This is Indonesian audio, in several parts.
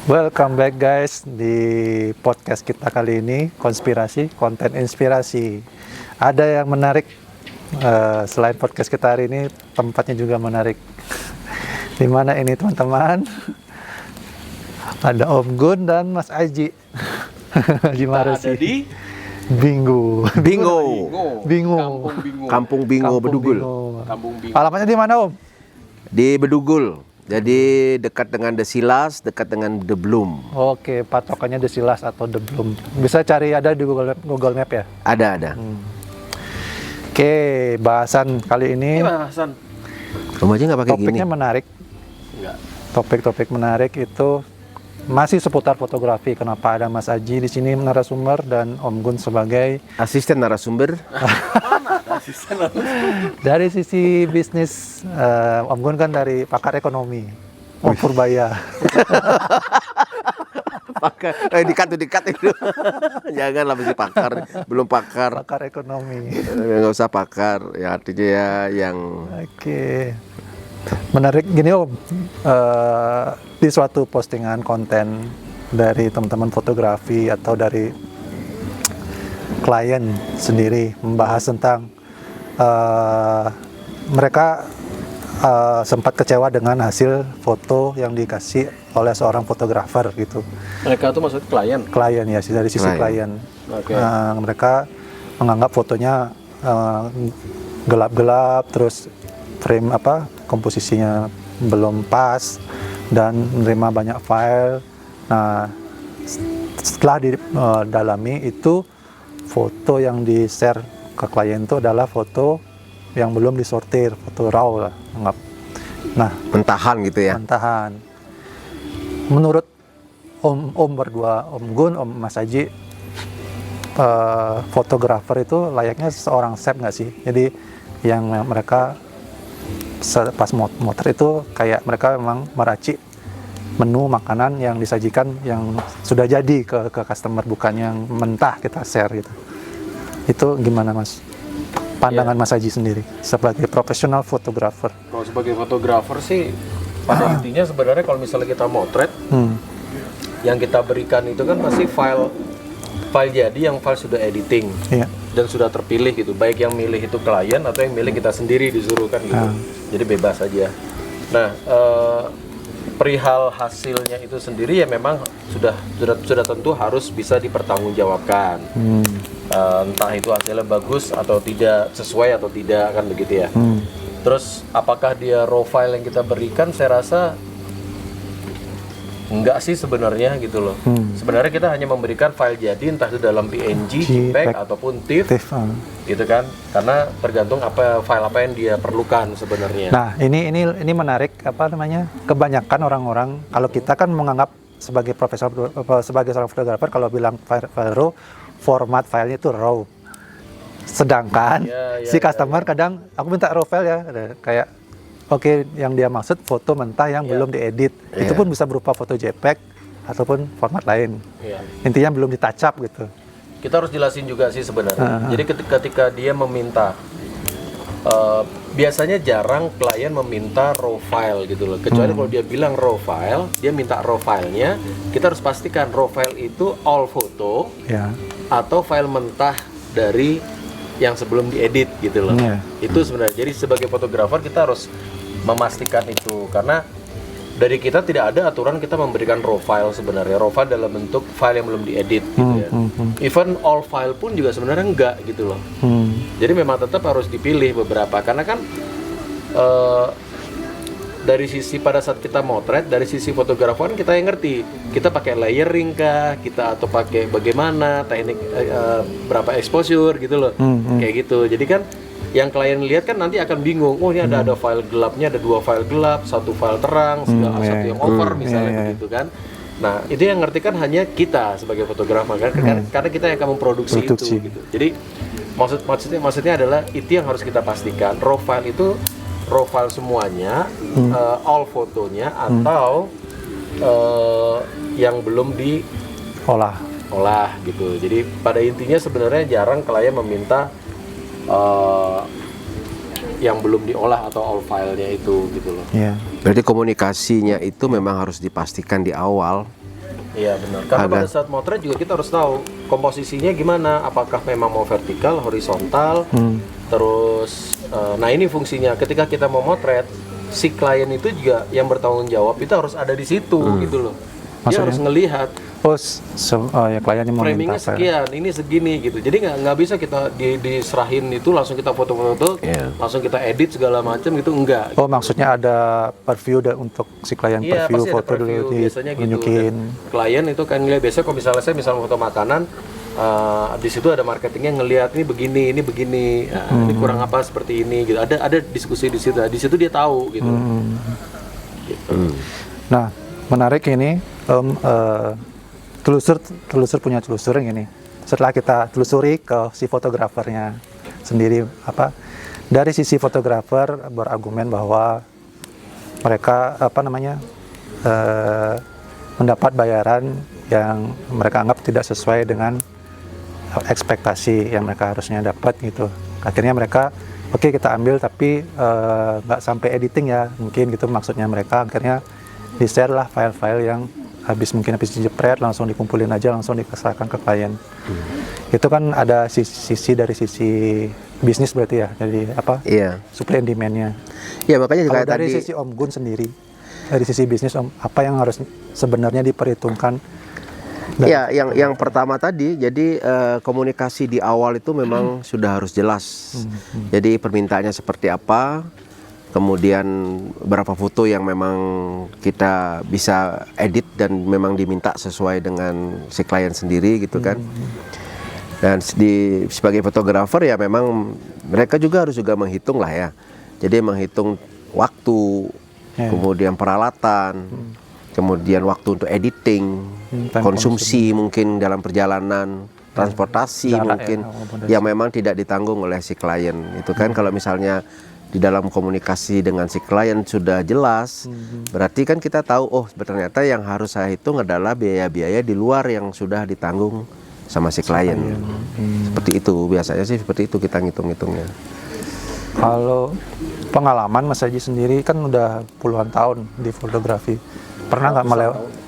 Welcome back guys di podcast kita kali ini, konspirasi, konten inspirasi. Ada yang menarik, selain podcast kita hari ini, tempatnya juga menarik. Di mana ini teman-teman? Ada Om Gun dan Mas Aji. Gimana sih? Di Bingo. Kampung Bingo Bedugul. Kampung Bingo. Alamatnya di mana Om? Di Bedugul. Jadi dekat dengan The Silas, dekat dengan The Bloom. Oke, patokannya The Silas atau The Bloom. Bisa cari ada di Google Map ya? Ada. Oke, bahasan kali ini Hasan. Rumahnya nggak pakai gini. topiknya menarik. Enggak. Topik-topik menarik itu masih seputar fotografi. Kenapa ada Mas Aji di sini narasumber dan Om Gun sebagai Asisten narasumber. Asisten. dari sisi bisnis. Om Gun kan dari pakar ekonomi. Om Purbaya. Pakar. Dikat itu. Janganlah mesti pakar. Belum pakar. Pakar ekonomi. Nggak usah pakar. Ya artinya ya yang Oke. Menarik gini Om. Di suatu postingan konten dari teman-teman fotografi atau dari klien sendiri membahas tentang mereka sempat kecewa dengan hasil foto yang dikasih oleh seorang fotografer gitu. Mereka tuh maksud klien. Klien ya, dari sisi klien. Oke. Mereka menganggap fotonya gelap-gelap, terus frame komposisinya belum pas dan menerima banyak file. Nah, setelah didalami itu foto yang di-share ke klien itu adalah foto yang belum disortir, foto raw lah anggap. Nah, mentahan gitu ya. mentahan. Menurut Om berdua, Om Gun, Om Mas Aji, fotografer itu layaknya seorang chef nggak sih? Jadi yang mereka pas motret itu kayak mereka memang meracik menu makanan yang disajikan yang sudah jadi ke customer, bukan yang mentah kita share gitu. Itu gimana Mas? Pandangan Mas Aji sendiri sebagai profesional fotografer. Kalau sebagai fotografer sih pada intinya sebenarnya kalau misalnya kita motret, yang kita berikan itu kan masih file jadi yang file sudah editing. Iya. Dan sudah terpilih gitu, baik yang milih itu klien atau yang milih kita sendiri disuruh kan gitu. Jadi bebas aja. Nah, perihal hasilnya itu sendiri ya memang sudah tentu harus bisa dipertanggungjawabkan. Entah itu hasilnya bagus atau tidak, sesuai atau tidak kan begitu ya. Terus apakah dia raw file yang kita berikan? Saya rasa enggak sih sebenarnya gitu loh. Sebenarnya kita hanya memberikan file jadi entah itu dalam PNG, JPEG ataupun TIFF gitu kan. Karena tergantung file apa yang dia perlukan sebenarnya. Nah, ini menarik kebanyakan orang-orang kalau kita kan menganggap sebagai sebagai seorang fotografer kalau bilang file raw, format filenya itu raw. Sedangkan si customer kadang aku minta raw file ya, kayak oke, yang dia maksud foto mentah yang belum diedit. Itu pun bisa berupa foto JPEG ataupun format lain. Intinya belum ditouch up gitu. Kita harus jelasin juga sih sebenarnya. Jadi ketika dia meminta, biasanya jarang klien meminta raw file gitu loh. Kecuali kalau dia bilang raw file, dia minta raw filenya. Kita harus pastikan raw file itu all foto atau file mentah dari yang sebelum diedit gitu loh. Itu sebenarnya. Jadi sebagai fotografer kita harus memastikan itu, karena dari kita tidak ada aturan kita memberikan raw file sebenarnya. Raw file dalam bentuk file yang belum diedit gitu ya. Even all file pun juga sebenarnya enggak gitu loh. Jadi memang tetap harus dipilih beberapa, karena kan dari sisi pada saat kita motret, dari sisi fotografer kita yang ngerti kita pakai layering kah, kita atau pakai bagaimana teknik berapa exposure gitu loh. Kayak gitu. Jadi kan yang klien lihat kan nanti akan bingung, oh ini ada file gelapnya, ada 2 file gelap, 1 file terang, satu yang over misalnya begitu kan. Nah, itu yang ngerti kan hanya kita sebagai fotografer kan, karena kita yang akan memproduksi itu gitu. Jadi maksudnya adalah itu yang harus kita pastikan. Raw file itu raw file semuanya, all fotonya atau yang belum diolah gitu. Jadi pada intinya sebenarnya jarang klien meminta yang belum diolah atau all filenya itu gitu loh. Berarti komunikasinya itu memang harus dipastikan di awal Iya benar. Karena Agar- pada saat motret juga kita harus tahu komposisinya gimana. Apakah memang mau vertikal, horizontal, terus, nah ini fungsinya. Ketika kita mau motret, si klien itu juga yang bertanggung jawab itu harus ada di situ gitu loh. Dia Maksudnya? harus ngelihat Oh, ya kliennya mau framingnya minta file. sekian, ini segini gitu. Jadi nggak bisa kita diserahin itu langsung kita foto-foto, Iya. langsung kita edit segala macam gitu, enggak. Oh, maksudnya ada preview untuk si klien Iya preview pasti ada foto dulu preview biasanya gitu. ditunjukin. Dan klien itu kan ngeliat biasanya kalau misalnya saya misal foto makanan, di situ ada marketingnya ngelihat ini begini, ini kurang apa seperti ini gitu. Ada diskusi di situ. Di situ dia tahu gitu. Gitu. Nah, menarik ini telusur punya telusur yang ini. Setelah kita telusuri ke si fotografernya sendiri, dari sisi fotografer berargumen bahwa mereka mendapat bayaran yang mereka anggap tidak sesuai dengan ekspektasi yang mereka harusnya dapat gitu. Akhirnya mereka oke, kita ambil tapi nggak sampai editing ya, mungkin gitu maksudnya mereka. Akhirnya di-share lah file-file yang habis dijepret, langsung dikumpulin aja, langsung dikasarkan ke klien. Itu kan ada sisi dari sisi bisnis berarti ya, jadi Iya. supply and demand-nya. Iya, makanya Kalau kayak dari tadi. sisi Om Gun sendiri, dari sisi bisnis apa yang harus sebenarnya diperhitungkan? Iya, yang pertama tadi, jadi komunikasi di awal itu memang sudah harus jelas. Jadi permintaannya seperti apa, kemudian berapa foto yang memang kita bisa edit dan memang diminta sesuai dengan si klien sendiri gitu kan. Dan sebagai fotografer ya memang mereka juga harus menghitung lah ya. Jadi menghitung waktu, kemudian peralatan, kemudian waktu untuk editing, konsumsi mungkin dalam perjalanan, transportasi Jarak mungkin ya, yang memang tidak ditanggung oleh si klien. Itu kan kalau misalnya di dalam komunikasi dengan si klien sudah jelas, berarti kan kita tahu, oh ternyata yang harus saya hitung adalah biaya-biaya di luar yang sudah ditanggung sama si klien. Seperti itu, biasanya sih seperti itu kita ngitung-ngitungnya. Kalau pengalaman Mas Haji sendiri kan udah puluhan tahun di fotografi, pernah nggak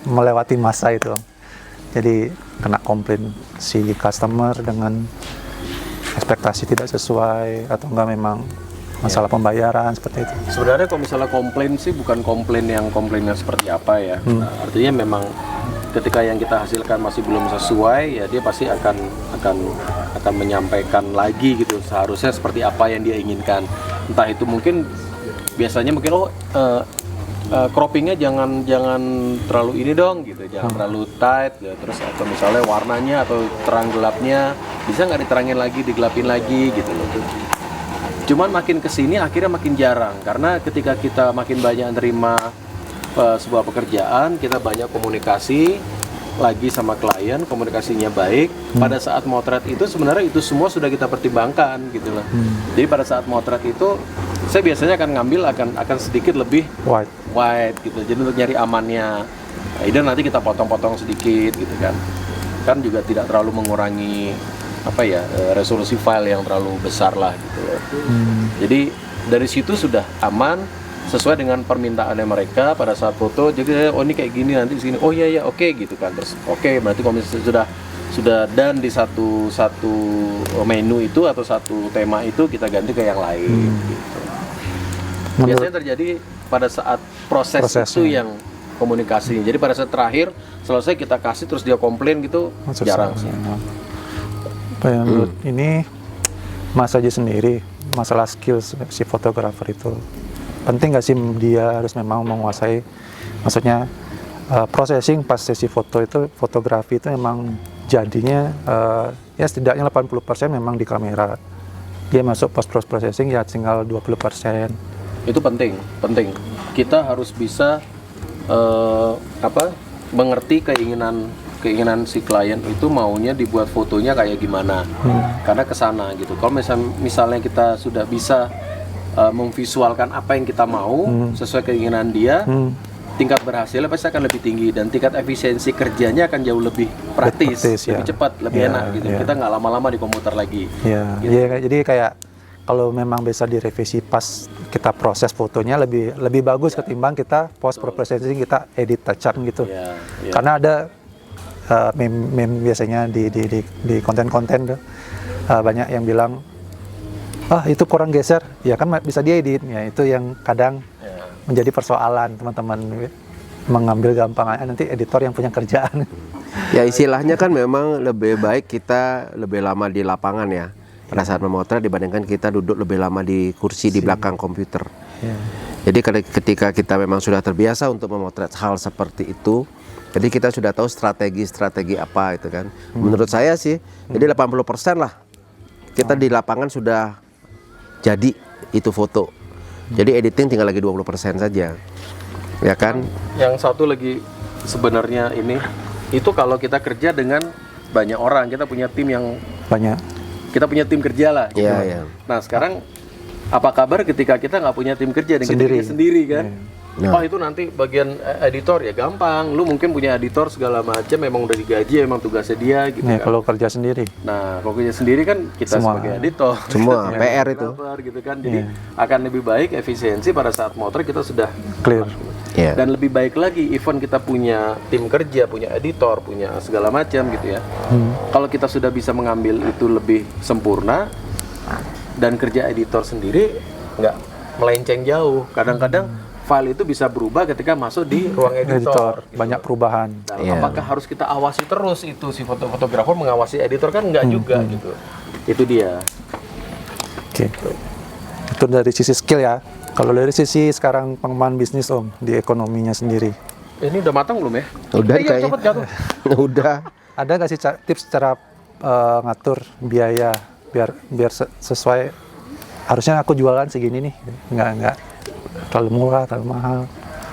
melewati masa itu? Jadi kena komplain si customer dengan ekspektasi tidak sesuai atau enggak memang masalah pembayaran seperti itu? Sebenarnya kalau misalnya komplain sih bukan komplainnya seperti apa ya. Nah, artinya memang ketika yang kita hasilkan masih belum sesuai, ya dia pasti akan menyampaikan lagi gitu seharusnya seperti apa yang dia inginkan. Entah itu mungkin biasanya mungkin croppingnya jangan terlalu ini dong gitu, jangan terlalu tight ya. Terus atau misalnya warnanya atau terang gelapnya bisa nggak diterangin lagi, digelapin lagi gitu loh. Cuman makin kesini akhirnya makin jarang, karena ketika kita makin banyak nerima sebuah pekerjaan, kita banyak komunikasi lagi sama klien, komunikasinya baik. Pada saat motret itu sebenarnya itu semua sudah kita pertimbangkan gitu loh. Jadi pada saat motret itu saya biasanya akan ngambil akan sedikit lebih wide gitu. Jadi untuk nyari amannya, either nanti kita potong-potong sedikit gitu kan juga tidak terlalu mengurangi resolusi file yang terlalu besar lah gitu. Jadi dari situ sudah aman sesuai dengan permintaannya mereka pada saat foto. Jadi oh ini kayak gini nanti di sini. Oh iya oke gitu kan. Terus oke, berarti kalau misalnya sudah done di satu menu itu atau satu tema itu, kita ganti ke yang lain gitu. Biasanya terjadi pada saat prosesnya itu yang komunikasi. Jadi pada saat terakhir selesai kita kasih terus dia komplain gitu, jarang sih. Menurut ini Mas Haji sendiri, masalah skill si fotografer itu penting nggak sih dia harus memang menguasai, maksudnya processing pas sesi foto itu, fotografi itu memang jadinya ya setidaknya 80% memang di kamera, dia masuk post processing ya tinggal 20%. Itu penting. Kita harus bisa mengerti keinginan si klien itu maunya dibuat fotonya kayak gimana, karena kesana gitu. Kalau misalnya kita sudah bisa memvisualkan apa yang kita mau sesuai keinginan dia, tingkat berhasilnya pasti akan lebih tinggi dan tingkat efisiensi kerjanya akan jauh lebih praktis, lebih cepat, lebih enak gitu. Kita nggak lama-lama di komputer lagi. Gitu. Jadi kayak kalau memang bisa direvisi pas kita proses fotonya lebih bagus ketimbang kita post processing kita edit touch up gitu. Karena ada meme biasanya di konten-konten tuh, banyak yang bilang, itu kurang geser, ya kan bisa diedit, ya itu yang kadang menjadi persoalan teman-teman mengambil gampang nanti editor yang punya kerjaan. Ya istilahnya kan memang lebih baik kita lebih lama di lapangan ya pada saat memotret dibandingkan kita duduk lebih lama di kursi di belakang komputer. Ya. Jadi ketika kita memang sudah terbiasa untuk memotret hal seperti itu, jadi kita sudah tahu strategi apa itu kan. Menurut saya sih, jadi 80% lah kita di lapangan sudah jadi itu foto. Jadi editing tinggal lagi 20% saja. Ya kan? Yang satu lagi sebenarnya ini itu kalau kita kerja dengan banyak orang, kita punya tim yang Banyak. kita punya tim kerja lah gitu. Iya, iya. Nah sekarang apa kabar ketika kita nggak punya tim kerja dan Sendiri. kita sendiri kan? Nah. Oh itu nanti bagian editor ya gampang, lu mungkin punya editor segala macam, memang udah digaji, memang tugasnya dia gitu Ya, kan. kalau kerja sendiri. Nah kalau kerja sendiri kan kita Semua. sebagai editor, Semua kita PR sebagai itu. fotografer gitu kan, jadi akan lebih baik efisiensi pada saat motret kita sudah Clear. Ya. dan lebih baik lagi even kita punya tim kerja, punya editor, punya segala macam gitu ya. Kalau kita sudah bisa mengambil itu lebih sempurna dan kerja editor sendiri nggak melenceng jauh. Kadang-kadang file itu bisa berubah ketika masuk di ruang editor. gitu. Banyak perubahan. Nah, Iya. apakah harus kita awasi terus itu si fotografer mengawasi editor kan nggak juga gitu. Itu dia. Oke. Itu dari sisi skill ya. Kalau dari sisi sekarang pengembangan bisnis Om, di ekonominya sendiri. Ini udah matang belum ya? Udah Iya, kayaknya. cepet jatuh. Udah. Ada nggak sih tips cara ngatur biaya biar sesuai, harusnya aku jualan segini nih, nggak terlalu murah, terlalu mahal.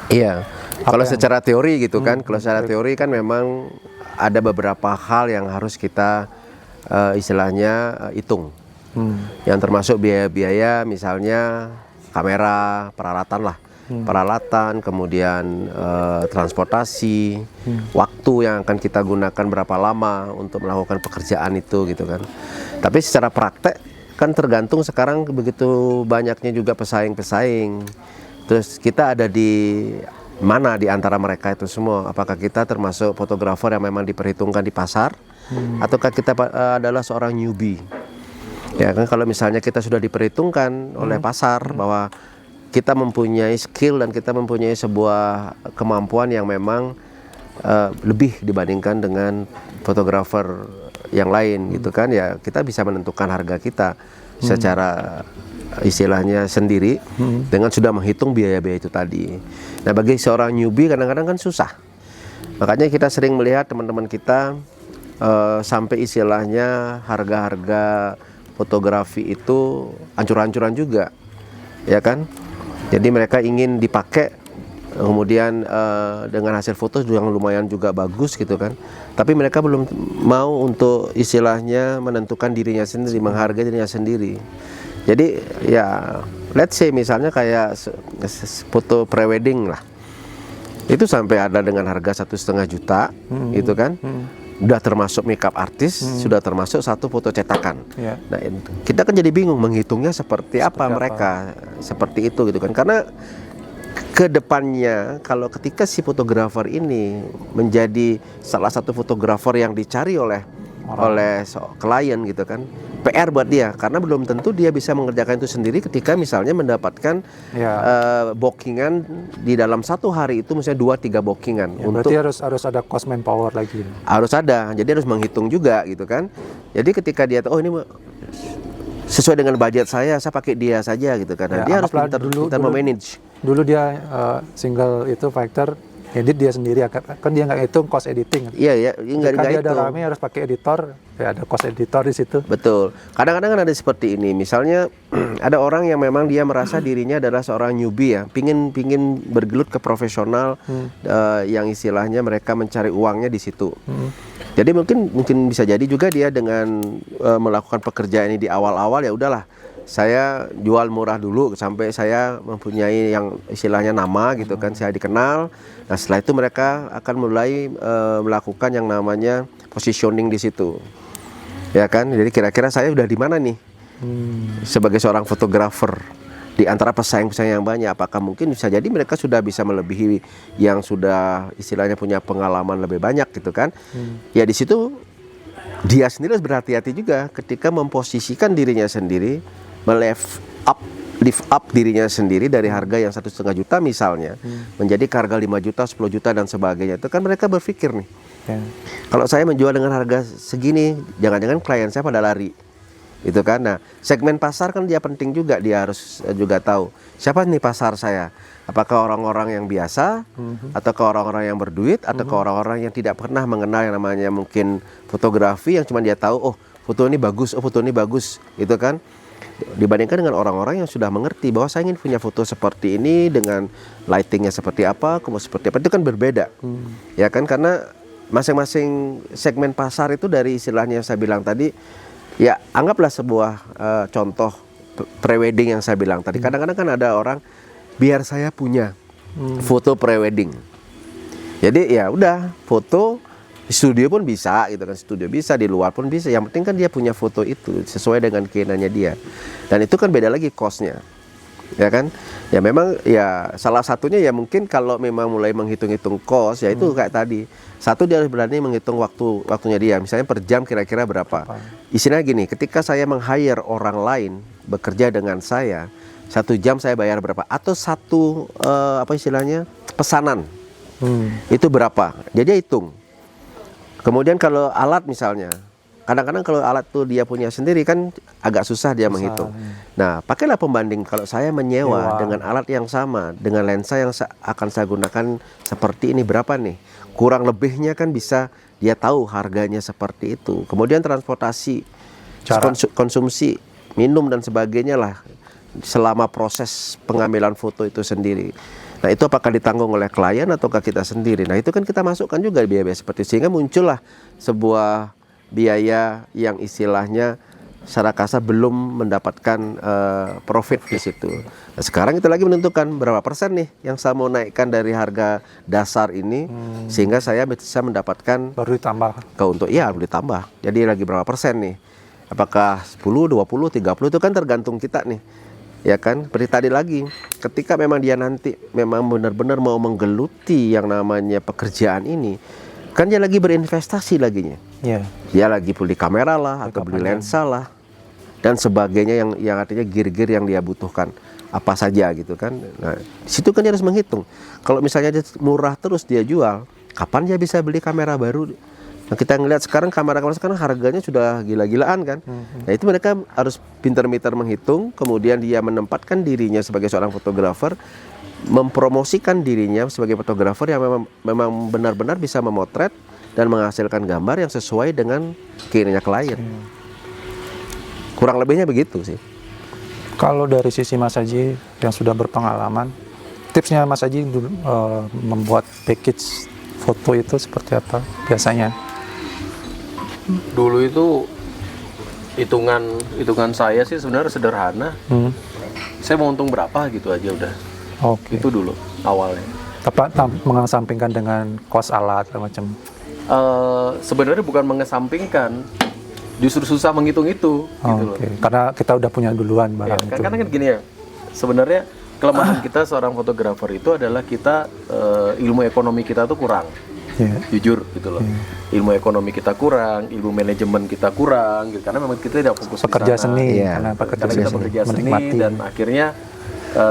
Iya. Kalau yang- secara teori gitu kan, kalau secara teori kan memang ada beberapa hal yang harus kita istilahnya hitung. Yang termasuk biaya-biaya misalnya kamera, peralatan lah. Peralatan, kemudian transportasi, waktu yang akan kita gunakan berapa lama untuk melakukan pekerjaan itu gitu kan. Tapi secara praktek kan tergantung sekarang begitu banyaknya juga pesaing-pesaing. Terus kita ada di mana di antara mereka itu semua? Apakah kita termasuk fotografer yang memang diperhitungkan di pasar, ataukah kita adalah seorang newbie? Ya kan, kalau misalnya kita sudah diperhitungkan oleh pasar bahwa kita mempunyai skill dan kita mempunyai sebuah kemampuan yang memang lebih dibandingkan dengan fotografer yang lain gitu kan, ya kita bisa menentukan harga kita secara istilahnya sendiri dengan sudah menghitung biaya-biaya itu tadi. Nah bagi seorang newbie kadang-kadang kan susah, makanya kita sering melihat teman-teman kita sampai istilahnya harga-harga fotografi itu ancur-ancuran juga, ya kan? Jadi mereka ingin dipakai, kemudian dengan hasil foto yang lumayan juga bagus gitu kan. Tapi mereka belum mau untuk istilahnya menentukan dirinya sendiri, menghargai dirinya sendiri. Jadi ya, let's say misalnya kayak foto prewedding lah, itu sampai ada dengan harga 1,5 juta, gitu kan. Udah termasuk makeup artis, sudah termasuk satu foto cetakan. Ya. Nah, kita kan jadi bingung menghitungnya seperti apa mereka, seperti itu gitu kan. Karena ke depannya kalau ketika si fotografer ini menjadi salah satu fotografer yang dicari oleh klien gitu kan, PR buat dia, karena belum tentu dia bisa mengerjakan itu sendiri ketika misalnya mendapatkan bookingan di dalam satu hari itu misalnya 2-3 bookingan. Ya, berarti harus ada cost manpower lagi. Harus ada, jadi harus menghitung juga gitu kan. Jadi ketika dia tahu, oh ini sesuai dengan budget saya pakai dia saja gitu kan. Nah, Ya, dia harus anggaplah pintar memanage. Dulu dia single itu fighter, edit dia sendiri, kan dia nggak hitung cost editing. Iya ya, Jika nggak dia itu. ada rame harus pakai editor, ya ada cost editor di situ. Betul. Kadang-kadang kan ada seperti ini. Misalnya ada orang yang memang dia merasa dirinya adalah seorang newbie ya, pingin bergelut ke profesional, yang istilahnya mereka mencari uangnya di situ. Jadi mungkin bisa jadi juga dia dengan melakukan pekerjaan ini di awal-awal, ya udahlah, saya jual murah dulu sampai saya mempunyai yang istilahnya nama gitu kan, saya dikenal. Nah setelah itu mereka akan mulai melakukan yang namanya positioning di situ, ya kan. Jadi kira-kira saya udah di mana nih sebagai seorang fotografer. di antara pesaing-pesaing yang banyak, apakah mungkin bisa jadi mereka sudah bisa melebihi yang sudah istilahnya punya pengalaman lebih banyak gitu kan. Ya di situ dia sendiri harus berhati-hati juga ketika memposisikan dirinya sendiri, lift up dirinya sendiri dari harga yang 1,5 juta misalnya menjadi ke harga 5 juta, 10 juta dan sebagainya. Itu kan mereka berpikir nih, kalau saya menjual dengan harga segini, jangan-jangan klien saya pada lari. Itu kan. Nah, segmen pasar kan dia penting juga, dia harus juga tahu siapa nih pasar saya. Apakah orang-orang yang biasa, atau ke orang-orang yang berduit, atau ke orang-orang yang tidak pernah mengenal yang namanya mungkin fotografi, yang cuma dia tahu, oh foto ini bagus, oh foto ini bagus, gitu kan. Dibandingkan dengan orang-orang yang sudah mengerti bahwa saya ingin punya foto seperti ini dengan lightingnya seperti apa, kemudian seperti apa, itu kan berbeda. Ya kan, karena masing-masing segmen pasar itu dari istilahnya yang saya bilang tadi, ya anggaplah sebuah contoh prewedding yang saya bilang tadi. Kadang-kadang kan ada orang, biar saya punya foto prewedding. Jadi ya udah, foto di studio pun bisa gitu kan, studio bisa, di luar pun bisa. Yang penting kan dia punya foto itu sesuai dengan keinginannya dia. Dan itu kan beda lagi cost-nya. Ya kan? Ya memang ya salah satunya ya mungkin kalau memang mulai menghitung-hitung cost, ya itu kayak tadi. Satu, dia harus berani menghitung waktunya dia. Misalnya per jam kira-kira berapa. Istilahnya gini, ketika saya meng-hire orang lain bekerja dengan saya, 1 jam saya bayar berapa? Atau satu apa istilahnya, pesanan itu berapa? Jadi dia hitung. Kemudian kalau alat misalnya, kadang-kadang kalau alat tuh dia punya sendiri kan agak susah dia menghitung. Nah, pakailah pembanding. Kalau saya menyewa dengan alat yang sama, dengan lensa yang akan saya gunakan seperti ini, berapa nih? Kurang lebihnya kan bisa dia tahu harganya seperti itu. Kemudian transportasi, konsumsi, minum dan sebagainya lah selama proses pengambilan foto itu sendiri. Nah, itu apakah ditanggung oleh klien ataukah kita sendiri? Nah, itu kan kita masukkan juga biaya-biaya seperti, sehingga muncullah sebuah biaya yang istilahnya secara kasar belum mendapatkan profit di situ. Nah, sekarang kita lagi menentukan berapa persen nih yang saya mau naikkan dari harga dasar ini, sehingga saya bisa mendapatkan baru ditambah baru ditambah. Jadi lagi berapa persen nih? Apakah 10, 20, 30, itu kan tergantung kita nih. Ya kan, seperti tadi lagi, ketika memang dia nanti memang benar-benar mau menggeluti yang namanya pekerjaan ini, kan dia lagi berinvestasi laginya. Dia lagi beli kamera lah, atau beli lensa lah, dan sebagainya yang artinya gear-gear yang dia butuhkan apa saja gitu kan. Nah, di situ kan dia harus menghitung. Kalau misalnya dia murah terus dia jual, kapan dia bisa beli kamera baru? Nah, kita ngelihat sekarang kamera-kamera sekarang harganya sudah gila-gilaan kan. Nah, itu mereka harus pintar-pintar menghitung, kemudian dia menempatkan dirinya sebagai seorang fotografer, mempromosikan dirinya sebagai fotografer yang memang benar-benar bisa memotret dan menghasilkan gambar yang sesuai dengan keinginannya klien. Kurang lebihnya begitu sih. Kalau dari sisi Mas Haji yang sudah berpengalaman, tipsnya Mas Haji membuat package foto itu seperti apa biasanya? Dulu itu hitungan saya sih sebenarnya sederhana. Saya mau untung berapa gitu aja udah. Itu dulu awalnya. Mengesampingkan dengan cost alat dan macam. Sebenarnya bukan mengesampingkan, justru susah menghitung itu gitu loh. Karena kita udah punya duluan barang itu. Karena kan gini ya, sebenarnya kelemahan kita seorang fotografer itu adalah kita ilmu ekonomi kita tuh kurang. Jujur gitu loh. Ilmu ekonomi kita kurang, ilmu manajemen kita kurang gitu. Karena memang kita tidak fokus pekerja di sana. seni, Karena kita bekerja seni dan akhirnya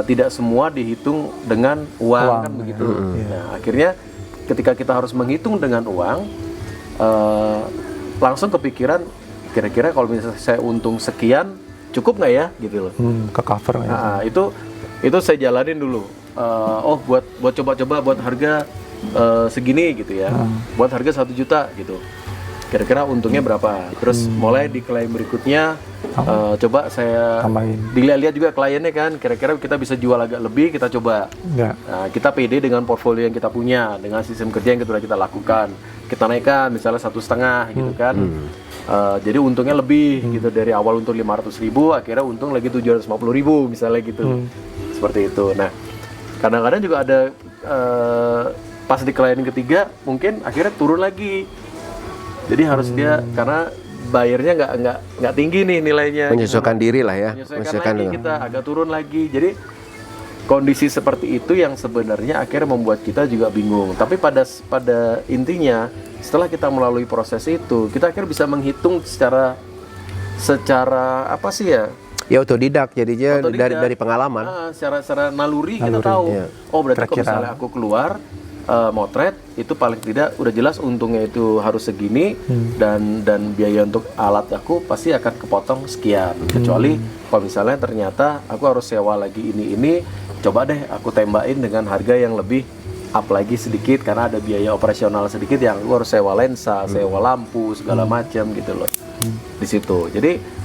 tidak semua dihitung dengan uang kan begitu. Nah, akhirnya ketika kita harus menghitung dengan uang, langsung kepikiran kira-kira kalau misalnya saya untung sekian cukup nggak ya gitu loh. Ke cover. Nah, itu saya jalanin dulu. Buat coba-coba buat harga segini gitu ya, buat harga 1 juta gitu, kira-kira untungnya berapa. Terus mulai di klien berikutnya coba saya dilihat-lihat juga kliennya kan, kira-kira kita bisa jual agak lebih, kita coba. Nah, kita pede dengan portfolio yang kita punya, dengan sistem kerja yang sudah kita lakukan, kita naikkan misalnya 1,5 gitu kan. Jadi untungnya lebih gitu, dari awal untung 500.000 akhirnya untung lagi 750.000 misalnya gitu. Seperti itu. Nah, kadang-kadang juga ada pas di klien ketiga mungkin akhirnya turun lagi. Jadi harus dia, karena bayarnya nggak tinggi nih nilainya. Menyesuaikan diri lah ya. Menyesuaikan lagi kita agak turun lagi. Jadi kondisi seperti itu yang sebenarnya akhirnya membuat kita juga bingung. Tapi pada intinya setelah kita melalui proses itu, kita akhirnya bisa menghitung secara apa sih ya? Ya otodidak jadinya dari pengalaman. Secara naluri kita tahu. Iya. Oh berarti kalau misalnya aku keluar motret itu paling tidak udah jelas untungnya itu harus segini dan biaya untuk alat aku pasti akan kepotong sekian. Kecuali kalau misalnya ternyata aku harus sewa lagi ini coba deh aku tembakin dengan harga yang lebih up lagi sedikit karena ada biaya operasional sedikit yang aku harus sewa lensa, sewa lampu segala macam gitu loh. Di situ. Jadi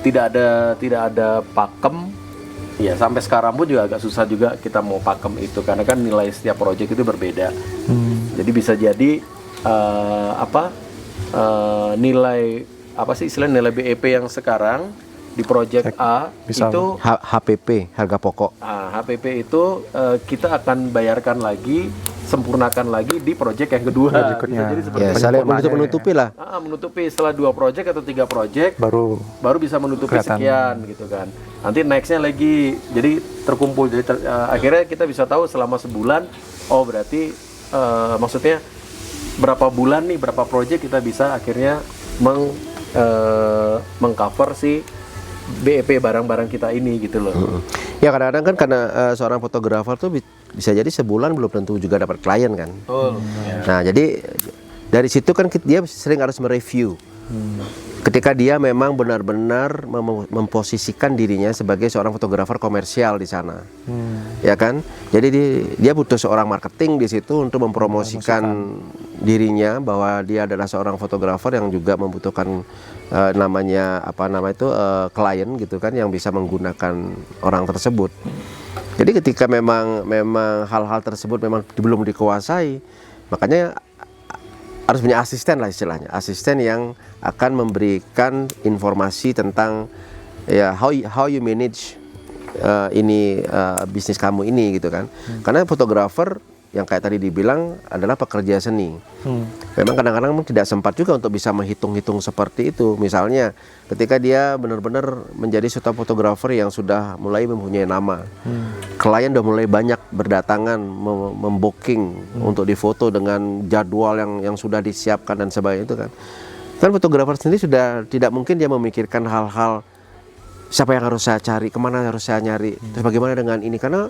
tidak ada pakem. Ya sampai sekarang pun juga agak susah juga kita mau pakem itu karena kan nilai setiap proyek itu berbeda. Jadi bisa jadi nilai apa sih istilah nilai BEP yang sekarang di proyek A itu HPP, harga pokok. HPP itu kita akan bayarkan lagi, sempurnakan lagi di proyek yang kedua. Bisa jadi seperti Ya, saling menutupi lah. Menutupi setelah 2 proyek atau 3 proyek baru bisa menutupi sekian gitu kan. Nanti nextnya lagi jadi terkumpul jadi akhirnya kita bisa tahu selama sebulan oh berarti maksudnya berapa bulan nih berapa proyek kita bisa akhirnya mengcover si BEP barang-barang kita ini gitu loh. Ya kadang-kadang kan karena seorang fotografer tuh bisa jadi sebulan belum tentu juga dapat klien kan. Nah jadi dari situ kan dia sering harus mereview. Ketika dia memang benar-benar memposisikan dirinya sebagai seorang fotografer komersial di sana, ya kan? Jadi dia butuh seorang marketing di situ untuk mempromosikan dirinya bahwa dia adalah seorang fotografer yang juga membutuhkan klien gitu kan, yang bisa menggunakan orang tersebut. Jadi ketika memang hal-hal tersebut memang belum dikuasai, makanya harus punya asisten lah istilahnya, asisten yang akan memberikan informasi tentang ya how you manage bisnis kamu ini gitu kan. Karena fotografer yang kayak tadi dibilang adalah pekerja seni. Memang kadang-kadang tidak sempat juga untuk bisa menghitung-hitung seperti itu. Misalnya ketika dia benar-benar menjadi seorang fotografer yang sudah mulai mempunyai nama, klien udah mulai banyak berdatangan membooking untuk difoto dengan jadwal yang sudah disiapkan dan sebagainya itu kan. Kan fotografer sendiri sudah tidak mungkin dia memikirkan hal-hal siapa yang harus saya cari, kemana harus saya nyari, terus bagaimana dengan ini, karena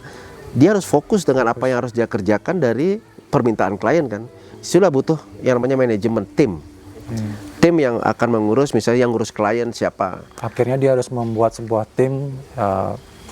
dia harus fokus dengan apa yang harus dia kerjakan dari permintaan klien kan. Sudah butuh yang namanya manajemen tim. Tim yang akan mengurus, misalnya yang ngurus klien siapa. Akhirnya dia harus membuat sebuah tim,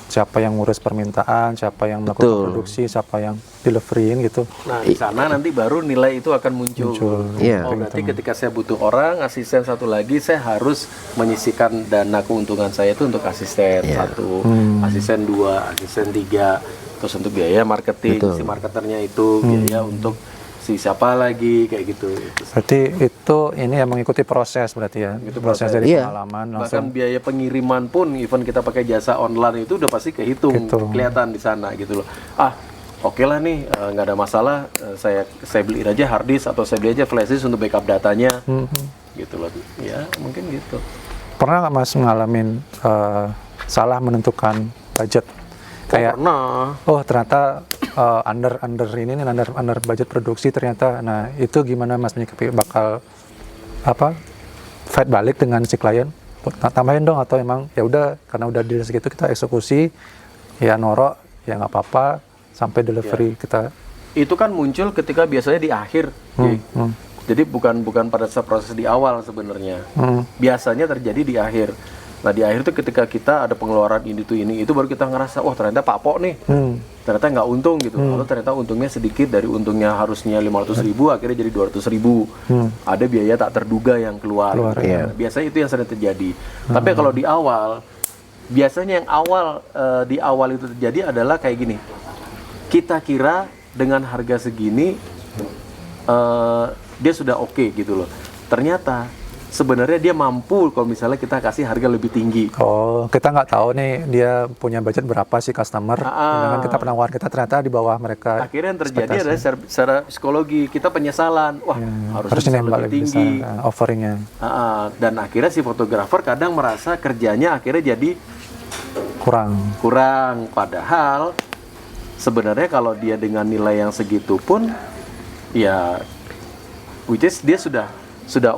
siapa yang ngurus permintaan, siapa yang melakukan produksi, siapa yang delivering gitu. Nah di sana nanti baru nilai itu akan muncul. Oh berarti ketika saya butuh orang, asisten satu lagi, saya harus menyisihkan dana keuntungan saya itu untuk asisten 1, asisten 2, asisten 3. Terus untuk biaya marketing, si marketernya itu, biaya untuk si siapa lagi, kayak gitu. Berarti itu ini yang mengikuti proses berarti ya, itu proses dari pengalaman langsung. Bahkan biaya pengiriman pun, even kita pakai jasa online itu udah pasti kehitung, kelihatan di sana gitu loh. Oke lah nih, nggak ada masalah, saya beliin aja hard disk atau saya beli aja flash disk untuk backup datanya, gitu loh. Ya mungkin gitu. Pernah nggak Mas ngalamin salah menentukan budget? Kayak ternyata under budget produksi ternyata. Nah itu gimana Mas menyikapi, bakal fight balik dengan si klien, tambahin dong, atau emang ya udah karena udah di segitu kita eksekusi ya norok ya nggak apa-apa sampai delivery kita. Itu kan muncul ketika biasanya di akhir. Jadi bukan pada proses di awal sebenarnya. Biasanya terjadi di akhir. Nah di akhir tuh ketika kita ada pengeluaran ini itu baru kita ngerasa wah ternyata Pak Po nih ternyata nggak untung gitu. Lalu ternyata untungnya sedikit, dari untungnya harusnya 500.000 akhirnya jadi 200.000. Ada biaya tak terduga yang keluar. Biasanya itu yang sering terjadi. Tapi kalau di awal, biasanya yang di awal itu terjadi adalah kayak gini. Kita kira dengan harga segini dia sudah oke gitu loh. Ternyata sebenarnya dia mampu kalau misalnya kita kasih harga lebih tinggi. Oh, kita nggak tahu nih dia punya budget berapa sih customer. Dengan kita penawaran kita ternyata di bawah mereka. Akhirnya yang terjadi adalah secara psikologi kita penyesalan. Wah, harusnya nembak lebih tinggi. Offeringnya. Dan akhirnya si fotografer kadang merasa kerjanya akhirnya jadi kurang. Padahal sebenarnya kalau dia dengan nilai yang segitu pun, ya, which is dia sudah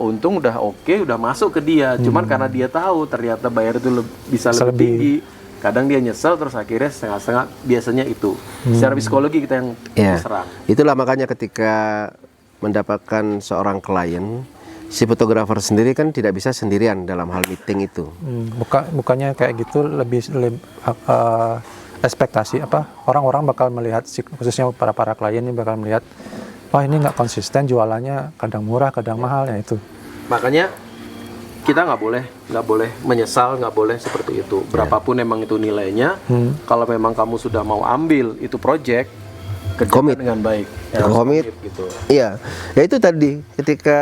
untung, udah oke, udah masuk ke dia. Cuman karena dia tahu ternyata bayar itu bisa lebih tinggi, kadang dia nyesel terus akhirnya setengah-setengah. Biasanya itu secara psikologi kita yang serang. Itulah makanya ketika mendapatkan seorang klien, si fotografer sendiri kan tidak bisa sendirian dalam hal meeting itu. Bukannya kayak gitu lebih ekspektasi orang-orang bakal melihat, khususnya para klien ini bakal melihat, wah ini nggak konsisten jualannya, kadang murah kadang mahal, ya itu. Makanya kita nggak boleh menyesal, nggak boleh seperti itu. Berapapun emang itu nilainya, kalau memang kamu sudah mau ambil itu project, kerjakan dengan baik. Komit gitu. Iya, ya itu tadi ketika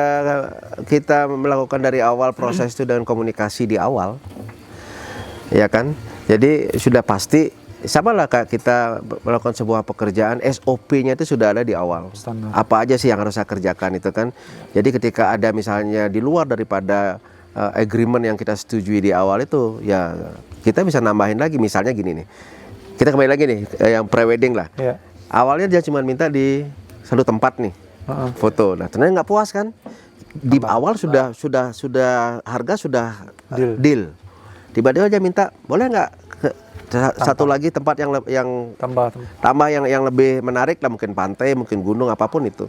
kita melakukan dari awal proses itu dengan komunikasi di awal, ya kan. Jadi sudah pasti. Sama lah Kak, kita melakukan sebuah pekerjaan, SOP-nya itu sudah ada di awal. Standar. Apa aja sih yang harus saya kerjakan itu kan. Jadi ketika ada misalnya di luar daripada agreement yang kita setujui di awal itu, ya kita bisa nambahin lagi. Misalnya gini nih, kita kembali lagi nih yang pre-wedding lah. Yeah. Awalnya dia cuma minta di satu tempat nih foto. Nah ternyata nggak puas kan. Di awal sudah harga sudah deal. Tiba-tiba dia minta, boleh nggak satu lagi tempat yang tambah yang lebih menarik lah, mungkin pantai, mungkin gunung, apapun itu.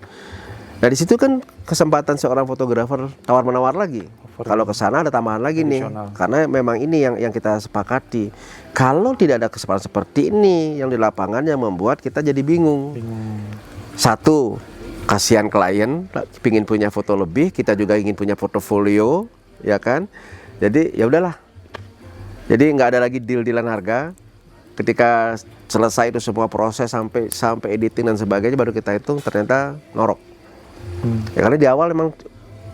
Nah di situ kan kesempatan seorang fotografer tawar menawar lagi. Kalau ke sana ada tambahan lagi nih, karena memang ini yang kita sepakati. Kalau tidak ada kesempatan seperti ini yang di lapangan, yang membuat kita jadi bingung. Satu, kasihan klien, pingin punya foto lebih, kita juga ingin punya portofolio, ya kan? Jadi ya udahlah. Jadi nggak ada lagi deal-dealan harga. Ketika selesai itu semua proses sampai editing dan sebagainya, baru kita hitung ternyata ngorok. Ya, karena di awal memang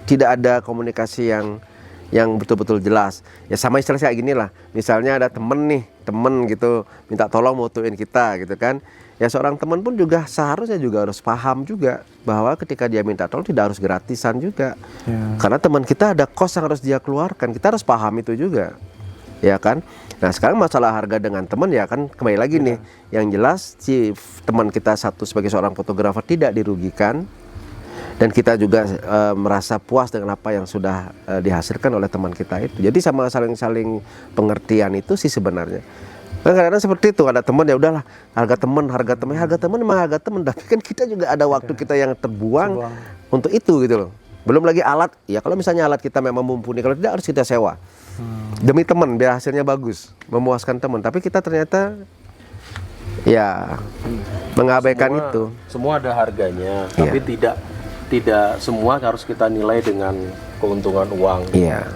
tidak ada komunikasi yang betul-betul jelas. Ya sama istilahnya kayak gini lah. Misalnya ada temen gitu minta tolong motoin kita gitu kan. Ya seorang teman pun juga seharusnya juga harus paham juga bahwa ketika dia minta tolong tidak harus gratisan juga. Karena teman kita ada cost yang harus dia keluarkan. Kita harus paham itu juga. Ya kan. Nah sekarang masalah harga dengan teman, ya kan kembali lagi nih, yang jelas si teman kita satu sebagai seorang fotografer tidak dirugikan, dan kita juga merasa puas dengan apa yang sudah dihasilkan oleh teman kita itu. Jadi sama saling pengertian itu sih sebenarnya. Kadang-kadang seperti itu, ada teman ya udahlah harga teman memang harga teman, tapi kan kita juga ada waktu kita yang terbuang untuk itu gitu loh. Belum lagi alat, ya kalau misalnya alat kita memang mumpuni, kalau tidak harus kita sewa. Demi teman, biar hasilnya bagus, memuaskan teman. Tapi kita ternyata ya mengabaikan itu. Semua ada harganya, tapi tidak semua harus kita nilai dengan keuntungan uang. Iya.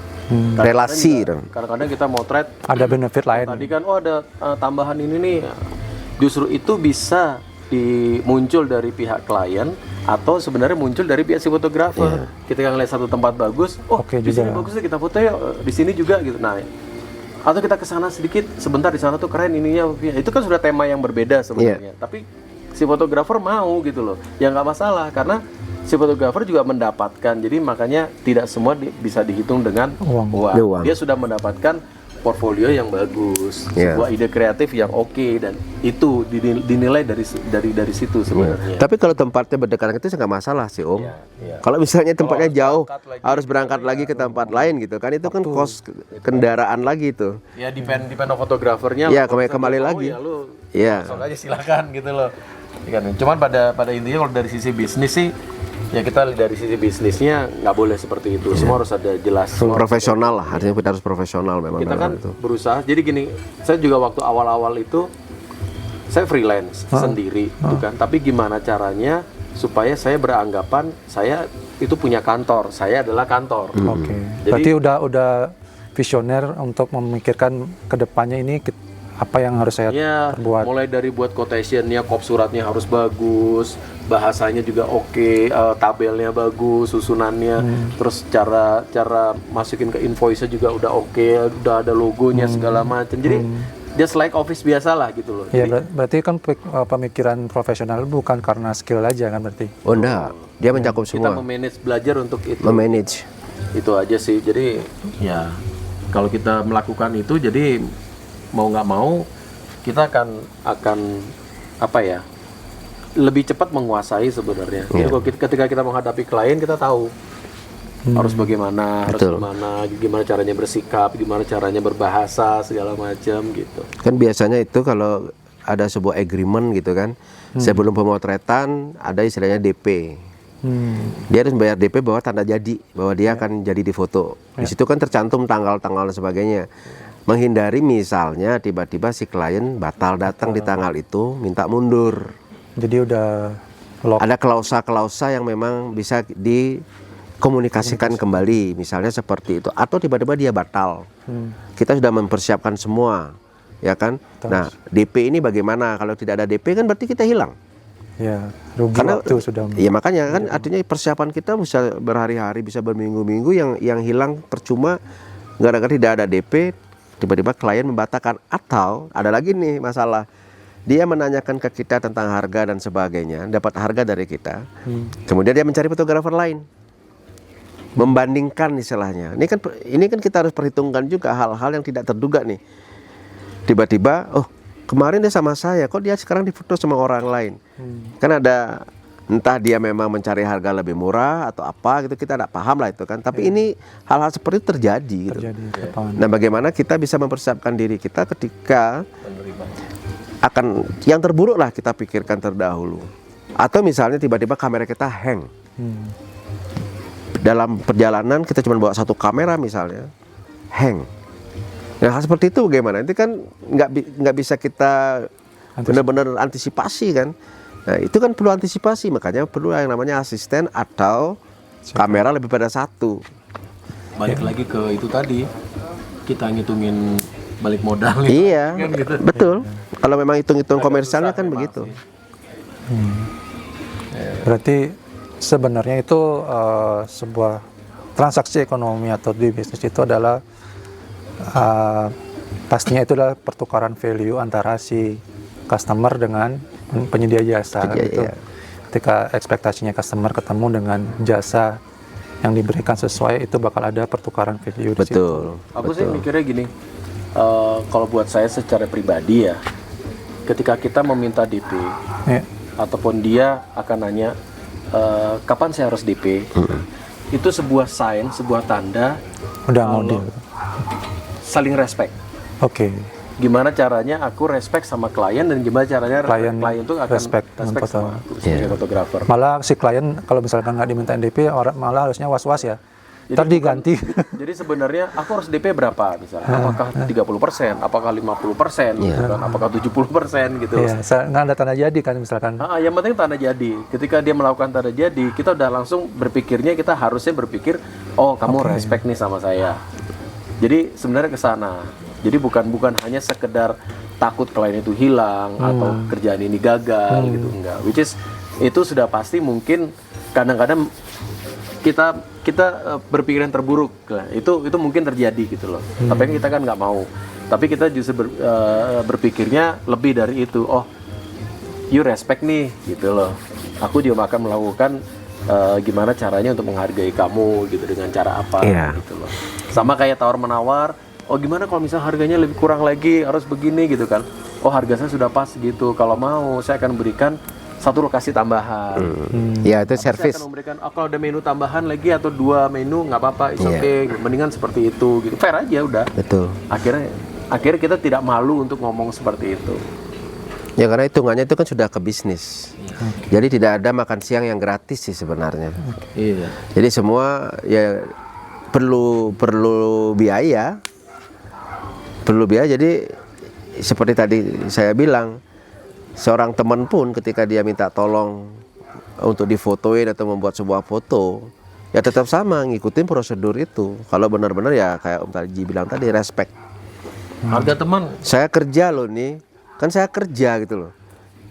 Relasi. Kadang-kadang kita motret ada benefit lain. Tadi kan ada tambahan ini nih. Justru itu bisa muncul dari pihak klien atau sebenarnya muncul dari pihak si fotografer. Ketika ngeliat satu tempat bagus, di sini bagus kita foto ya, di sini juga gitu. Nah, atau kita ke sana sedikit, sebentar di sana tuh keren ininya. Itu kan sudah tema yang berbeda sebenarnya. Tapi si fotografer mau gitu loh. Ya nggak masalah, karena si fotografer juga mendapatkan. Jadi makanya tidak semua bisa dihitung dengan uang. Dia sudah mendapatkan portfolio yang bagus, sebuah ide kreatif yang oke, dan itu dinilai dari situ sebenarnya. Tapi kalau tempatnya berdekatan itu nggak masalah sih Om. Kalau misalnya tempatnya jauh, harus berangkat lagi ke tempat lain gitu kan, itu kan kos kendaraan lagi itu. Ya depend on fotografernya. Ya kembali lagi. Ya langsung aja silakan gitu loh. Cuman pada intinya kalau dari sisi bisnis sih, ya kita dari sisi bisnisnya nggak boleh seperti itu. Semua harus ada jelas. Profesional lah, artinya kita harus profesional memang. Kita kan itu berusaha. Jadi gini, saya juga waktu awal-awal itu saya freelance sendiri, gitu kan. Tapi gimana caranya supaya saya beranggapan saya itu punya kantor, saya adalah kantor. Jadi berarti udah visioner untuk memikirkan kedepannya ini apa yang harus saya Ya, perbuat. mulai dari buat quotationnya, kop suratnya harus bagus, bahasanya juga oke, tabelnya bagus, susunannya, terus cara masukin ke invoice-nya juga udah oke, udah ada logonya segala macam. Jadi just like office biasa lah gitu loh. Ya, Jadi, berarti kan pemikiran profesional bukan karena skill aja kan berarti. Oh enggak, dia mencakup kita semua, memanage belajar untuk itu. memanage. Itu aja sih. Jadi ya kalau kita melakukan itu, jadi mau nggak mau kita akan apa ya, lebih cepat menguasai sebenarnya. Jadi kalau ketika kita menghadapi klien, kita tahu harus bagaimana, harus Betul. gimana caranya bersikap, gimana caranya berbahasa segala macam gitu. Kan biasanya itu kalau ada sebuah agreement gitu kan, sebelum pemotretan ada istilahnya DP. Dia harus bayar DP bahwa tanda jadi, bahwa dia akan jadi di foto. Di situ kan tercantum tanggal-tanggal dan sebagainya. Menghindari misalnya tiba-tiba si klien batal datang di tanggal itu, minta mundur. Jadi udah lock. Ada klausa-klausa yang memang bisa dikomunikasikan kembali, misalnya seperti itu. Atau tiba-tiba dia batal. Kita sudah mempersiapkan semua, ya kan? Nah, DP ini bagaimana? Kalau tidak ada DP kan berarti kita hilang. Ya, rugi Karena waktu sudah. ya makanya kan artinya persiapan kita bisa berhari-hari, bisa berminggu-minggu, yang hilang percuma gara-gara tidak ada DP. Tiba-tiba klien membatalkan, atau ada lagi nih masalah, dia menanyakan ke kita tentang harga dan sebagainya, dapat harga dari kita, kemudian dia mencari fotografer lain, membandingkan istilahnya. Ini kan kita harus perhitungkan juga hal-hal yang tidak terduga nih. Tiba-tiba, oh kemarin dia sama saya, kok dia sekarang difoto sama orang lain. Kan ada, entah dia memang mencari harga lebih murah atau apa gitu, kita tidak paham lah itu kan. Tapi ini hal-hal seperti itu terjadi gitu. Terjadi di lapangan. Nah, bagaimana kita bisa mempersiapkan diri kita ketika akan yang terburuk lah kita pikirkan terdahulu. Atau misalnya tiba-tiba kamera kita hang. Dalam perjalanan kita cuma bawa satu kamera misalnya, hang. Nah, hal seperti itu bagaimana? Itu kan nggak bisa kita benar-benar antisipasi kan. Nah, itu kan perlu antisipasi, makanya perlu yang namanya asisten atau kamera lebih pada satu. Balik lagi ke itu tadi, kita ngitungin balik modal. Iya, Kan gitu. betul. Kalau memang hitung-hitung komersialnya kan memang begitu. sih. Berarti sebenarnya itu sebuah transaksi ekonomi atau di bisnis itu adalah pastinya itu adalah pertukaran value antara si customer dengan penyedia jasa gitu. Iya. Ketika ekspektasinya customer ketemu dengan jasa yang diberikan sesuai, itu bakal ada pertukaran value di situ. Betul. Aku sih mikirnya gini, kalau buat saya secara pribadi ya, ketika kita meminta DP, Ya. ataupun dia akan nanya kapan saya harus DP, itu sebuah sign, sebuah tanda Udah kalau mau deal. saling respect. Oke. Gimana caranya aku respect sama klien, dan gimana caranya Klien klien tuh akan respect dengan sama aku sebagai fotografer. Malah si klien kalau misalkan nggak diminta DP, malah harusnya was-was ya. Ntar diganti. Jadi sebenarnya aku harus DP berapa misalnya? Apakah 30%, apakah 50%, gitu kan? Apakah 70% gitu. Iya, nggak ada tanda jadi kan misalkan. Yang penting tanda jadi. Ketika dia melakukan tanda jadi, kita udah langsung berpikirnya, kita harusnya berpikir, oh kamu respect nih sama saya. Jadi sebenarnya ke sana. Jadi bukan hanya sekedar takut klien itu hilang atau kerjaan ini gagal gitu, enggak. Which is itu sudah pasti mungkin kadang-kadang kita berpikiran terburuk lah. Itu mungkin terjadi gitu loh. Tapi kan kita kan nggak mau. Tapi kita justru berpikirnya lebih dari itu. Oh, you respect nih gitu loh. Aku juga akan melakukan gimana caranya untuk menghargai kamu gitu, dengan cara apa gitu loh. Sama kayak tawar menawar. Oh gimana kalau misalnya harganya lebih kurang lagi, harus begini gitu kan. Oh harga saya sudah pas gitu. Kalau mau saya akan berikan satu lokasi tambahan. Ya itu Saya servis. akan memberikan, kalau ada menu tambahan lagi atau 2 menu nggak apa-apa, it's okay. Mendingan seperti itu gitu. Fair aja udah. Betul. Akhirnya kita tidak malu untuk ngomong seperti itu. Ya karena hitungannya itu kan sudah ke bisnis. Jadi tidak ada makan siang yang gratis sih sebenarnya. Iya. Jadi semua ya perlu biaya. Perlu biaya. Jadi seperti tadi saya bilang, seorang teman pun ketika dia minta tolong untuk difotoin atau membuat sebuah foto, ya tetap sama ngikutin prosedur itu. Kalau benar-benar ya kayak Om Taji bilang tadi, respect. Harga teman Saya kerja loh nih, kan saya kerja gitu loh.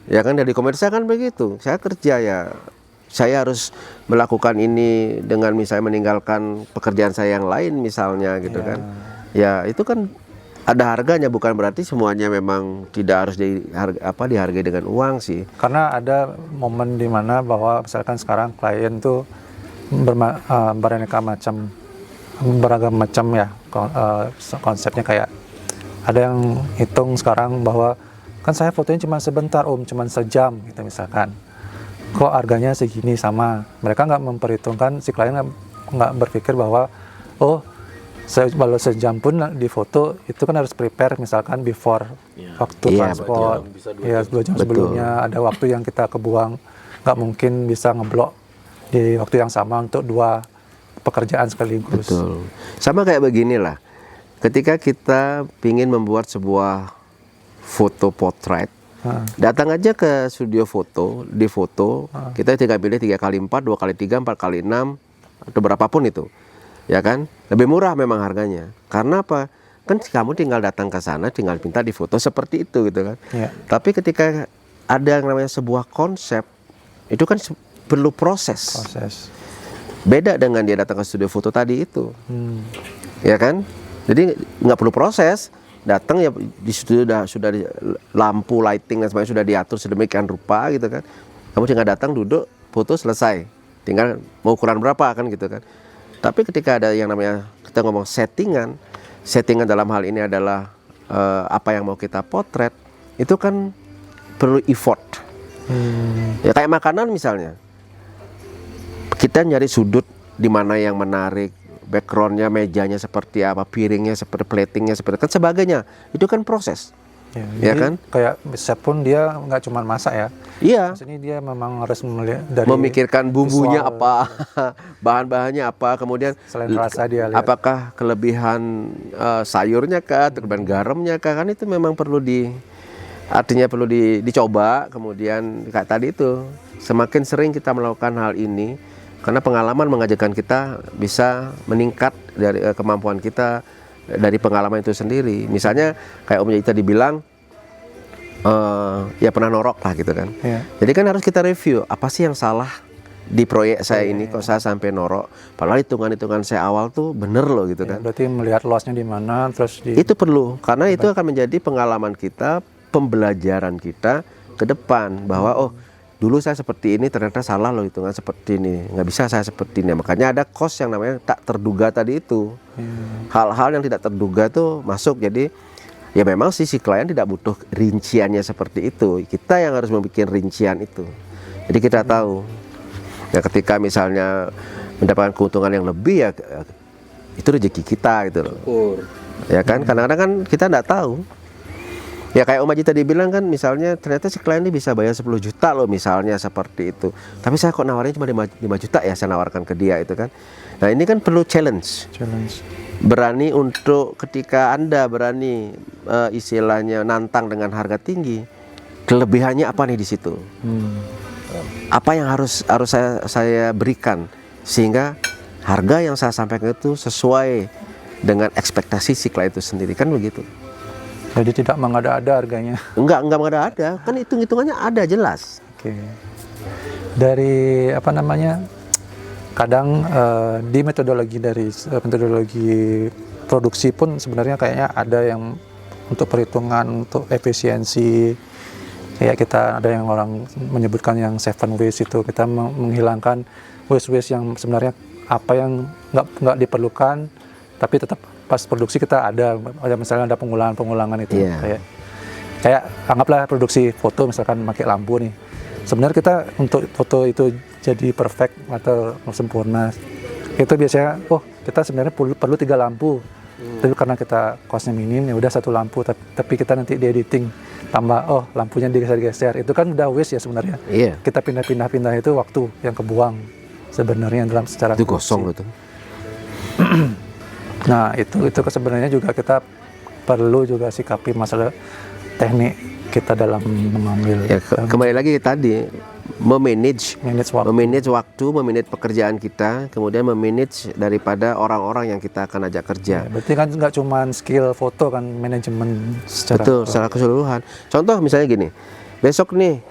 Ya kan dari komersial kan begitu. Saya kerja ya, saya harus melakukan ini dengan misalnya meninggalkan pekerjaan saya yang lain misalnya gitu kan. Ya itu kan ada harganya, bukan berarti semuanya memang tidak harus dihargai dengan uang sih. Karena ada momen di mana bahwa misalkan sekarang klien tuh beraneka macam, beragam macam ya konsepnya. Kayak ada yang hitung sekarang bahwa kan saya fotonya cuma sebentar cuma sejam gitu misalkan, kok harganya segini sama. Mereka nggak memperhitungkan, si klien nggak berpikir bahwa kalau sejam pun di foto itu kan harus prepare misalkan before waktu transport, ya 2 jam sebelumnya ada waktu yang kita kebuang, nggak mungkin bisa ngeblok di waktu yang sama untuk 2 pekerjaan sekaligus. Betul. Sama kayak beginilah, ketika kita ingin membuat sebuah foto potret, datang aja ke studio foto, di foto kita tinggal pilih 3x4, 2x3, 4x6 atau berapapun itu. Ya kan, lebih murah memang harganya. Karena apa? Kan kamu tinggal datang ke sana, tinggal minta difoto seperti itu gitu kan. Tapi ketika ada yang namanya sebuah konsep, itu kan perlu proses. Beda dengan dia datang ke studio foto tadi itu. Ya kan? Jadi nggak perlu proses, datang ya di studio sudah lampu, lighting dan sebagainya sudah diatur sedemikian rupa gitu kan. Kamu tinggal datang, duduk, foto, selesai. Tinggal mau ukuran berapa kan gitu kan. Tapi ketika ada yang namanya kita ngomong settingan dalam hal ini adalah apa yang mau kita potret, itu kan perlu effort. Ya kayak makanan misalnya, kita nyari sudut di mana yang menarik, backgroundnya, mejanya seperti apa, piringnya seperti, platingnya seperti kan sebagainya, itu kan proses. Ya kan? Kayak chef pun dia nggak cuma masak ya. Iya. Maksudnya dia memang harus melihat dari memikirkan bumbunya visual, apa, bahan-bahannya apa, kemudian selain rasa dia lihat. apakah kelebihan sayurnya kah, kelebihan garamnya kah, kan itu memang perlu artinya perlu dicoba. Kemudian kayak tadi itu, semakin sering kita melakukan hal ini, karena pengalaman mengajarkan kita bisa meningkat dari kemampuan kita dari pengalaman itu sendiri. Misalnya kayak Om Yita dibilang ya pernah norok lah gitu kan. Jadi kan harus kita review apa sih yang salah di proyek saya ini, kok saya sampai norok. Padahal hitungan-hitungan saya awal tuh bener loh gitu kan. Berarti melihat lossnya di mana, terus itu perlu, karena itu akan menjadi pengalaman kita, pembelajaran kita ke depan bahwa dulu saya seperti ini, ternyata salah loh hitungan seperti ini, nggak bisa saya seperti ini. Makanya ada cost yang namanya tak terduga tadi itu. Hal-hal yang tidak terduga tuh masuk. Jadi ya memang si klien tidak butuh rinciannya seperti itu, kita yang harus membuat rincian itu. Jadi kita tahu ya, ketika misalnya mendapatkan keuntungan yang lebih ya itu rezeki kita gitu loh. Ya kan, kadang-kadang kan kita nggak tahu. Ya kayak Om Haji tadi bilang kan, misalnya ternyata si klien ini bisa bayar 10 juta loh misalnya seperti itu. Tapi saya kok nawarnya cuma 5 juta ya saya nawarkan ke dia itu kan. Nah ini kan perlu challenge. Berani untuk ketika Anda berani istilahnya nantang dengan harga tinggi, kelebihannya apa nih di situ? Apa yang harus saya berikan sehingga harga yang saya sampaikan itu sesuai dengan ekspektasi si klien itu sendiri, kan begitu. Jadi tidak mengada-ada harganya. Enggak mengada-ada, kan hitungannya ada jelas. Dari kadang di metodologi produksi pun sebenarnya kayaknya ada yang untuk perhitungan untuk efisiensi. Kayak kita ada yang orang menyebutkan yang 7 waste itu, kita menghilangkan waste yang sebenarnya apa yang nggak diperlukan, tapi tetap pas produksi kita ada misalnya ada pengulangan itu. Kayak anggaplah produksi foto misalkan pakai lampu nih. Sebenarnya kita untuk foto itu jadi perfect atau sempurna, itu biasanya kita sebenarnya perlu 3 lampu. Tapi karena kita costnya minim ya udah 1 lampu, tapi kita nanti di editing tambah lampunya digeser-geser, itu kan udah waste ya sebenarnya. Kita pindah itu waktu yang kebuang sebenarnya dalam secara itu kosong gitu. Nah itu sebenarnya juga kita perlu juga sikapi masalah teknik kita dalam mengambil Ya, kembali lagi tadi memanage manage waktu. waktu, memanage pekerjaan kita, kemudian memanage daripada orang-orang yang kita akan ajak kerja. Ya, berarti kan nggak cuma skill foto kan, manajemen secara Betul, secara keseluruhan. Contoh misalnya gini, besok nih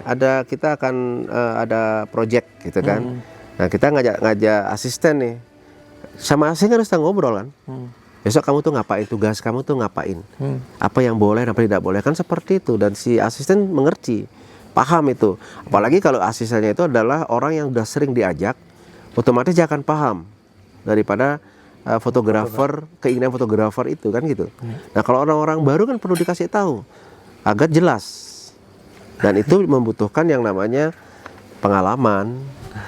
kita akan ada project gitu kan. Nah, kita ngajak asisten nih. Sama asisten harus kita ngobrol kan. Besok kamu tuh ngapain, tugas kamu tuh ngapain. Apa yang boleh, apa yang tidak boleh, kan seperti itu. Dan si asisten mengerti, paham itu. Apalagi kalau asistennya itu adalah orang yang udah sering diajak, otomatis dia akan paham daripada fotografer, keinginan fotografer itu kan gitu. Nah, kalau orang-orang baru kan perlu dikasih tahu agar jelas. Dan itu membutuhkan yang namanya pengalaman.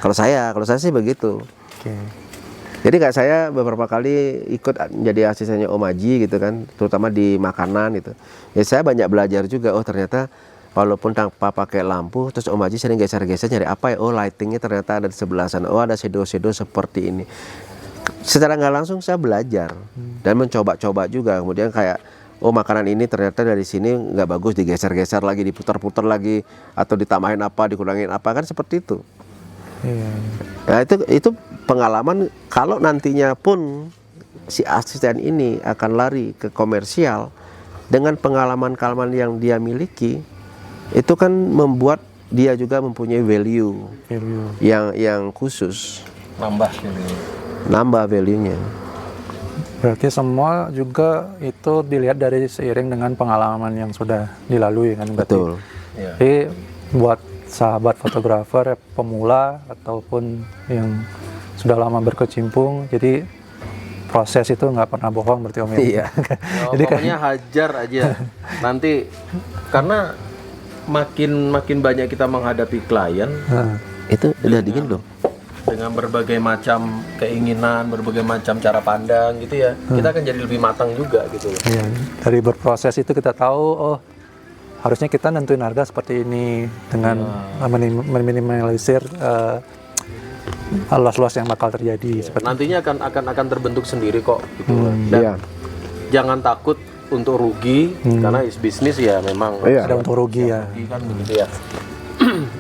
Kalau saya sih begitu. Oke. Jadi kayak saya beberapa kali ikut jadi asistennya Om Aji gitu kan, terutama di makanan gitu. Ya saya banyak belajar juga, oh ternyata walaupun tanpa pakai lampu, terus Om Aji sering geser-geser nyari apa ya, oh lightingnya ternyata ada di sebelah sana, oh ada shadow-shadow seperti ini. Secara nggak langsung saya belajar dan mencoba-coba juga, kemudian kayak oh makanan ini ternyata dari sini nggak bagus, digeser-geser lagi, diputar-putar lagi, atau ditambahin apa, dikurangin apa, kan seperti itu. Iya. Nah itu pengalaman. Kalau nantinya pun si asisten ini akan lari ke komersial dengan pengalaman yang dia miliki, itu kan membuat dia juga mempunyai value yang khusus, nambah value-nya. Berarti semua juga itu dilihat dari seiring dengan pengalaman yang sudah dilalui kan berarti. Betul. Jadi buat sahabat fotografer pemula ataupun yang sudah lama berkecimpung, jadi proses itu nggak pernah bohong berarti Om ya. Iya. Jadi pokoknya hajar aja. Nanti karena makin banyak kita menghadapi klien, Itu udah dingin belum? dengan berbagai macam keinginan, berbagai macam cara pandang gitu ya, kita akan jadi lebih matang juga gitu loh. Iya, dari berproses itu kita tahu, oh harusnya kita nentuin harga seperti ini dengan meminimalisir loss-loss yang bakal terjadi. Seperti Nantinya akan terbentuk sendiri kok gitu loh. Dan Iya. jangan takut untuk rugi karena bisnis ya memang Iya. ada untung rugi ya. rugi kan begitu ya.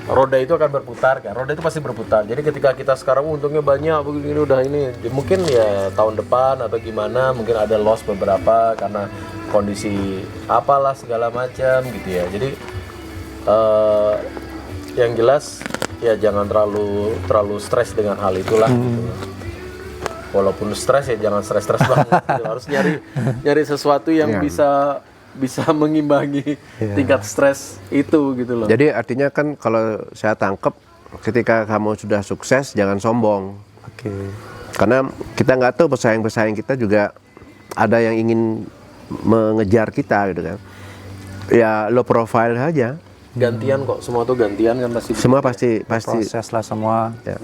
Roda itu akan berputar kan, roda itu pasti berputar. Jadi ketika kita sekarang untungnya banyak begini udah ini, mungkin ya tahun depan atau gimana mungkin ada loss beberapa karena kondisi apalah segala macam gitu ya. Jadi yang jelas ya jangan terlalu stres dengan hal itulah gitu. Walaupun stres ya jangan stres banget gitu. Harus nyari sesuatu yang bisa mengimbangi tingkat stres itu gitu loh. Jadi artinya kan kalau saya tangkap, ketika kamu sudah sukses jangan sombong. Oke. Karena kita nggak tahu pesaing-pesaing kita juga ada yang ingin mengejar kita gitu kan. Ya low profile saja. Gantian kok, semua tuh gantian kan pasti. Semua pasti Proses lah semua. ya.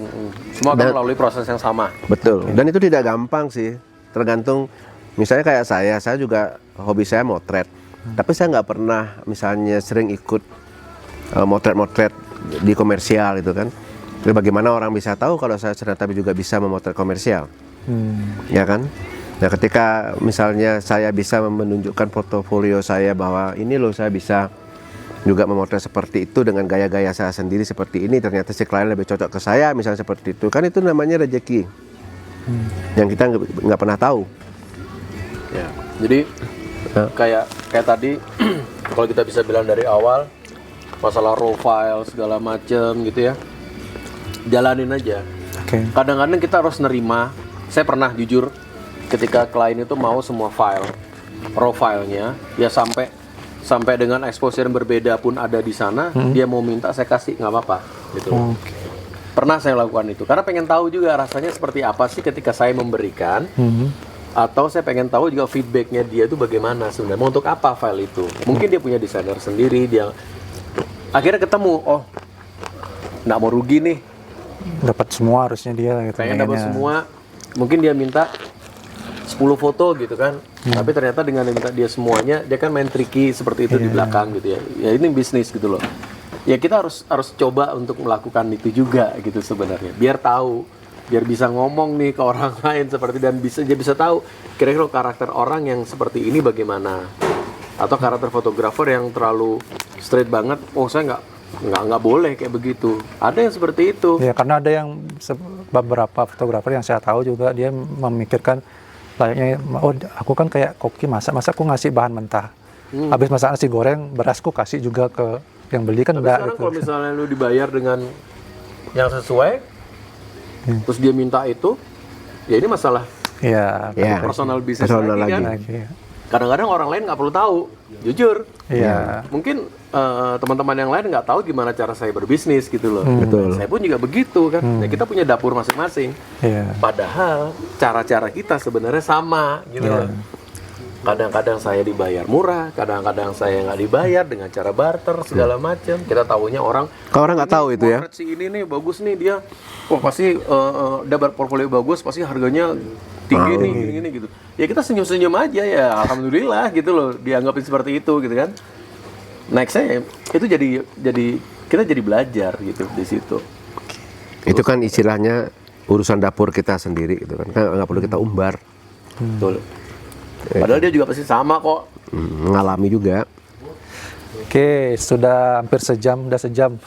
Semua akan melalui proses yang sama. Betul. Dan itu tidak gampang sih. Tergantung, misalnya kayak saya juga hobi saya motret. Tapi saya nggak pernah misalnya sering ikut motret-motret di komersial itu kan. Jadi bagaimana orang bisa tahu kalau saya ternyata juga bisa memotret komersial, ya kan? Nah ketika misalnya saya bisa menunjukkan portofolio saya bahwa ini loh saya bisa juga memotret seperti itu dengan gaya-gaya saya sendiri seperti ini, ternyata si klien lebih cocok ke saya misalnya seperti itu, kan itu namanya rezeki yang kita nggak pernah tahu. Ya. Jadi kayak tadi kalau kita bisa bilang dari awal masalah raw file segala macem gitu ya, jalanin aja. Oke. Kadang-kadang kita harus nerima. Saya pernah jujur ketika klien itu mau semua file raw filenya ya sampai dengan exposure yang berbeda pun ada di sana, dia mau minta saya kasih nggak apa-apa gitu. Pernah saya lakukan itu karena pengen tahu juga rasanya seperti apa sih ketika saya memberikan. Atau saya pengen tahu juga feedbacknya dia itu bagaimana sebenarnya, mau untuk apa file itu. Mungkin dia punya desainer sendiri, dia akhirnya ketemu, oh nggak mau rugi nih, Dapat semua harusnya dia gitu. pengen dapat semua. Mungkin dia minta 10 foto gitu kan, tapi ternyata dengan minta dia semuanya, dia kan main tricky seperti itu di belakang gitu ya. Ya ini bisnis gitu loh. Ya kita harus coba untuk melakukan itu juga gitu sebenarnya, biar tahu, biar bisa ngomong nih ke orang lain seperti, dan dia bisa tahu kira-kira karakter orang yang seperti ini bagaimana. atau karakter fotografer yang terlalu straight banget. Oh saya nggak boleh kayak begitu. Ada yang seperti itu. Ya karena ada yang beberapa fotografer yang saya tahu juga dia memikirkan layaknya, oh aku kan kayak koki masa aku ngasih bahan mentah. Habis masak nasi goreng, berasku kasih juga ke yang beli kan Tapi enggak sekarang gitu. kalau misalnya lu dibayar dengan yang sesuai, terus dia minta itu, ya ini masalah Iya. Ya. personal bisnis Personal lagi kan. Lagi. Kadang-kadang orang lain nggak perlu tahu, jujur. Iya. Mungkin teman-teman yang lain nggak tahu gimana cara saya berbisnis gitu loh. Betul. Saya pun juga begitu kan. Ya, kita punya dapur masing-masing. Iya. Padahal cara-cara kita sebenarnya sama gitu loh. Kadang-kadang saya dibayar murah, kadang-kadang saya nggak dibayar dengan cara barter segala macam. Kita tahunya orang. Kalau orang nggak tahu itu ya. Si ini nih bagus nih dia. Wah pasti dapat portfolio bagus, pasti harganya tinggi nih gini-gini gitu. Ya kita senyum-senyum aja ya, alhamdulillah gitu loh. Dianggapin seperti itu gitu kan. Nextnya itu jadi kita jadi belajar gitu di situ. Itu kan istilahnya urusan dapur kita sendiri gitu kan. Nggak perlu kita umbar. Betul. Padahal dia juga pasti sama kok. Mengalami juga. Oke, sudah hampir sejam, udah sejam.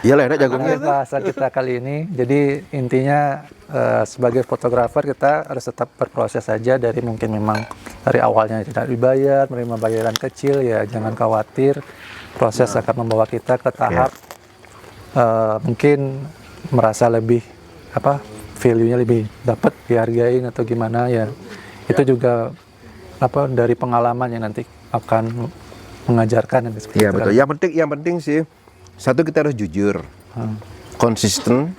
Iya lah, enak jagungnya. Nah, bahasan kita kali ini, jadi intinya sebagai fotografer kita harus tetap berproses saja dari mungkin memang dari awalnya tidak dibayar, menerima bayaran kecil ya jangan khawatir, proses akan membawa kita ke tahap mungkin merasa lebih value-nya lebih dapat dihargain atau gimana ya. Itu juga dari pengalaman yang nanti akan mengajarkan seperti Iya itu betul. kan. Yang penting sih satu kita harus jujur, konsisten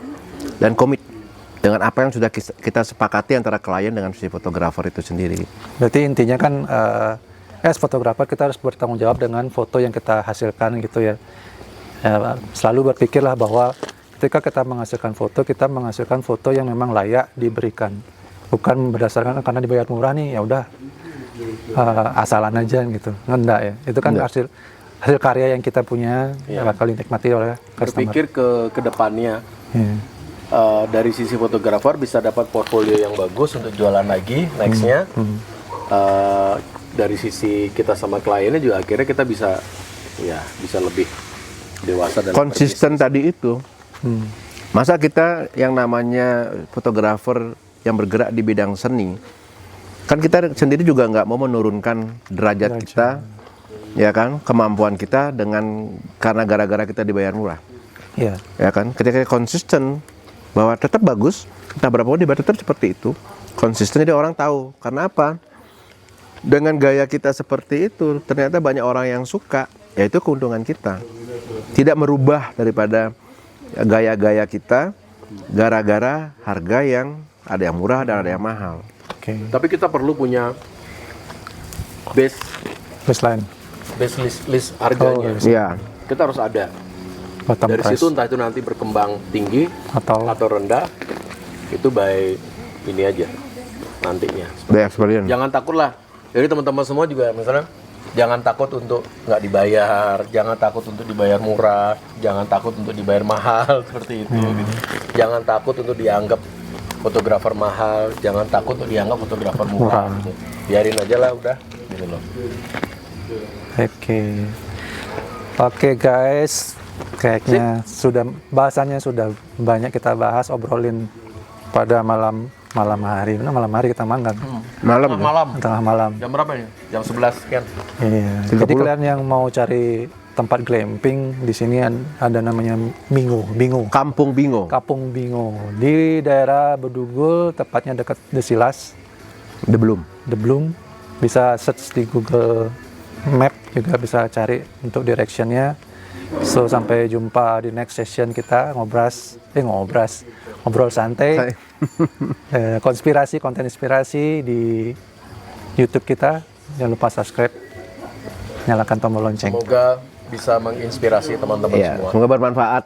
dan komit dengan apa yang sudah kita sepakati antara klien dengan si fotografer itu sendiri. Berarti intinya kan as fotografer kita harus bertanggung jawab dengan foto yang kita hasilkan gitu ya. Selalu berpikirlah bahwa ketika kita menghasilkan foto yang memang layak diberikan, bukan berdasarkan karena dibayar murah nih ya udah asalan aja gitu. Enggak ya. Itu kan hasil karya yang kita punya bakal dinikmati oleh customer. Berpikir ke depannya. Iya. Dari sisi fotografer bisa dapat portfolio yang bagus untuk jualan lagi nextnya. Dari sisi kita sama kliennya juga akhirnya kita bisa lebih dewasa dan Konsisten tadi itu. Masa kita yang namanya fotografer yang bergerak di bidang seni, kan kita sendiri juga nggak mau menurunkan derajat kita, ya kan, kemampuan kita karena gara-gara kita dibayar murah. Iya. Ya kan, ketika kita konsisten bahwa tetap bagus, entah berapa pun dibayar tetap seperti itu, konsisten jadi orang tahu. Karena apa? Dengan gaya kita seperti itu, ternyata banyak orang yang suka, yaitu keuntungan kita. Tidak merubah daripada gaya-gaya kita gara-gara harga yang ada yang murah dan ada yang mahal. Oke. Tapi kita perlu punya base Baseline. list harganya. Iya. Kita harus ada. Bottom Dari price. situ entah itu nanti berkembang tinggi Atau rendah, itu by ini aja nantinya. The experience. Jangan takut lah. Jadi teman-teman semua juga misalnya jangan takut untuk nggak dibayar, jangan takut untuk dibayar murah, jangan takut untuk dibayar mahal seperti itu. Gitu. Jangan takut untuk dianggap fotografer mahal, jangan takut untuk dianggap fotografer murah. Gitu. Biarin aja lah udah, gitu loh. Oke guys, kayaknya bahasannya sudah banyak kita bahas, obrolin pada malam hari. Benar malam hari kita manggang. Malam. Tengah malam. Jam berapa ya? Jam 11 sekian. Iya. 30. Jadi kalian yang mau cari tempat glamping di sini ada namanya Bingo. Kampung Bingo. Kapung Bingo di daerah Bedugul, tepatnya dekat Desilas. The Bloom. Bisa search di Google Map juga bisa cari untuk directionnya. So sampai jumpa di next session kita ngobrol santai. Konten inspirasi di YouTube kita. Jangan lupa subscribe, nyalakan tombol lonceng. Semoga bisa menginspirasi teman-teman Iya, semua. semoga bermanfaat.